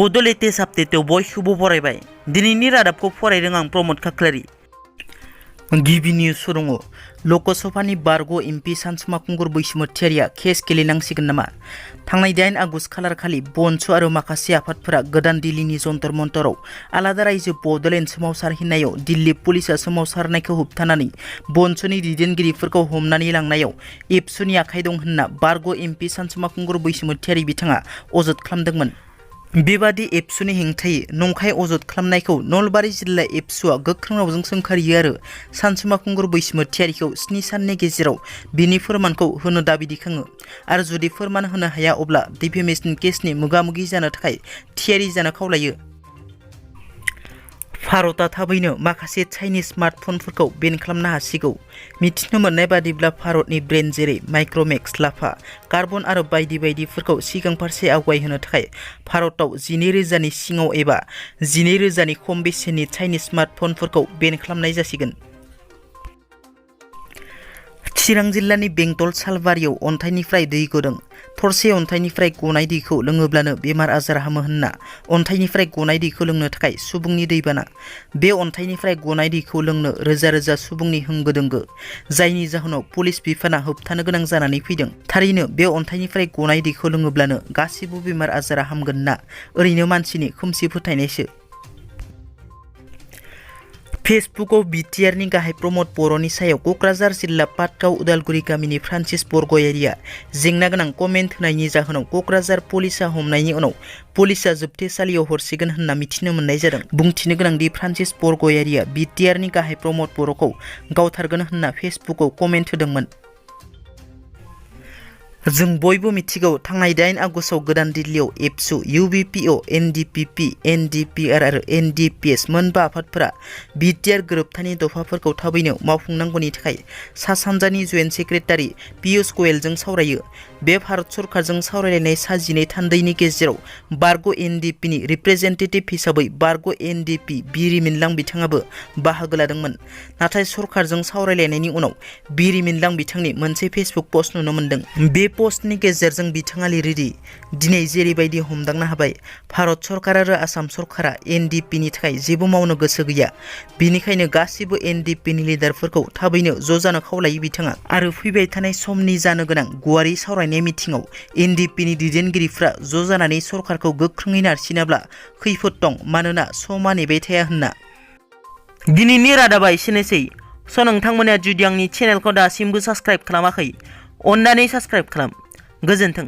बड' लेटेस्ट आपडेटआव बयखौबो बरायबाय। दिनैनि रादाबखौ फरायदों आं प्रमद खाख्लारि। गिबि निउस दङ। लकसभानि बारग' एमपि सानसुमा खुंगुर बैसोमुथियारिया केस गेलेनांसिगोन नामा? थांनाय 8 आगस्ट खालार खालि बनसु आरो माखासे आफादफोरा गोदान दिल्लीनि जन्तर मन्तराव आलादा रायजो बड'लेण्ड सोमावसारहैनायाव दिल्ली पुलिसा सोमावसारनायखौ होबथानानै बनसुनि दैदेनगिरिफोरखौ हमनानै लांनायाव एबसुनि आखाइ दं होनना बारग' एमपि सानसुमा खुंगुर बैसोमुथियारि बिथाङा अजद खालामदोंमोन। बेबादि एबसुनि हेंथायै नंखाय अजद खालामनायखौ नलबारि जिल्ला एबसुआ गोख्रों रावजों सोंखारियो आरो सानसुमा खुंगुर बैसोमुथियारिखौ 7 साननि गेजेराव बिनि फोरमानखौ होनो दाबि दिखाङो आरो जुदि फोरमान होनो हाया अब्ला डिफेमेशन केसनि मोगा-मोगि जानो थाखाय थियारि जानो खावलायो। भारतआ थाबैनो माखासे चाइनिज स्मार्टफनफोरखौ बेन खालामनो हासिगौ। मिथिनो मोननाय बादिब्ला भारतनि ब्रेन्ड जेरै माइक्रमेक्स, लाभा, कार्बन आरो बायदि बायदिफोरखौ सिगां फारसे आवगायहोनो थाखाय भारतआव 12,000 नि सिङाव एबा 12,000 नि खम बेसेननि चाइनिज स्मार्टफनफोरखौ बेन खालामनाय जासिगोन। चिरां जिल्लानि बेंटल सालबारियाव अन्थाइनिफ्राय दै गदों। थरसे अन्थाइनिफ्राय गनाय दैखौ लोङोब्लानो बेमार आजार हामो होनना अन्थाइनिफ्राय गनाय दैखौ लोंनो थाखाय सुबुंनि दैबाना। बे अन्थाइनिफ्राय गनाय दैखौ लोंनो रोजा रोजा सुबुंनि होंगो दोंगो, जायनि जाहोनाव पुलिस बिफाना होबथानो गोनां जानानै फैदों। थारैनो बे अन्थाइनिफ्राय गनाय दैखौ लोङोब्लानो गासिबो बेमार आजारा हामगोन ना ओरैनो मानसिनि खोमसि फोथायनायसो? फेसबुकआव बिटिआरनि गाहाय प्रमद बर'नि सायाव क'क्राझार जिल्ला पाटगाव उदालगुरि गामिनि फ्रान्सिस बरग'यारिया जेंना गोनां कमेन्ट होनायनि जाहोनाव क'क्राझार पुलिसा हमनायनि उनाव पुलिसा जोबथेसालियाव हरसिगोन होनना मिथिनो मोननाय जादों। बुंथिनो गोनांदि फ्रान्सिस बरग'यारिया बिटिआरनि गाहाय प्रमद बर'खौ गावथारगोन होनना फेसबुकआव कमेन्ट होदोंमोन। जों बयबो मिथिगौ थांनाय 8 आगस्टआव गोदान दिल्लीयाव एबसु, इउबिपिअ, एनडिपिपि, एनडिपिआर आरो एनडिपिएस मोनबा आफादफोरा बिटिआर गोरोबथानि दफाफोरखौ थाबैनो मावफुंनांगौनि थाखाय सा सानजानि जइन्ट सेक्रेटारि पियुष गयेलजों सावरायो। बे भारत सरकारजों सावरायलायनाय सा 12 थान्दैनि गेजेराव बारग' एनडिपिनि रिप्रेजेन्टेटिभ हिसाबै बारग' एनडिपि बिरिमिनलां बिथाङाबो बाहागो लादोंमोन। नाथाय सरकारजों सावरायलायनायनि उनाव बिरिमिनलां बिथांनि मोनसे फेसबुक पस्ट नुनो मोन्दों। बे पस्टनि गेजेरजों बिथाङा लिरोदि दिनै जेरैबायदि हमदांनो हाबाय भारत सरकार आरो आसाम सरकारा एनडिपिनि थाखाय जेबो मावनो गोसो गैया। बिनिखायनो गासिबो एनडिपिनि लिडारफोरखौ थाबैनो ज' जानो खावलायो बिथाङा आरो फैबाय थानाय समनि जानो गोनां गुवारै सावरायनाय मिथिङाव एनडिपिनि दैदेनगिरिफ्रा ज' जानानै सरकारखौ गोख्रोङै नारसिनाब्ला खैफोद दं, मानोना समा नेबाय थाया होनना। दिनैनि रादाबा एसेनोसै। नोंथांमोना जुदि आंनि चेनेलखौ दासिमबो साबस्क्राइब खालामाखै, अन्नानै साबस्क्राइब खालाम। गोजोन्थों।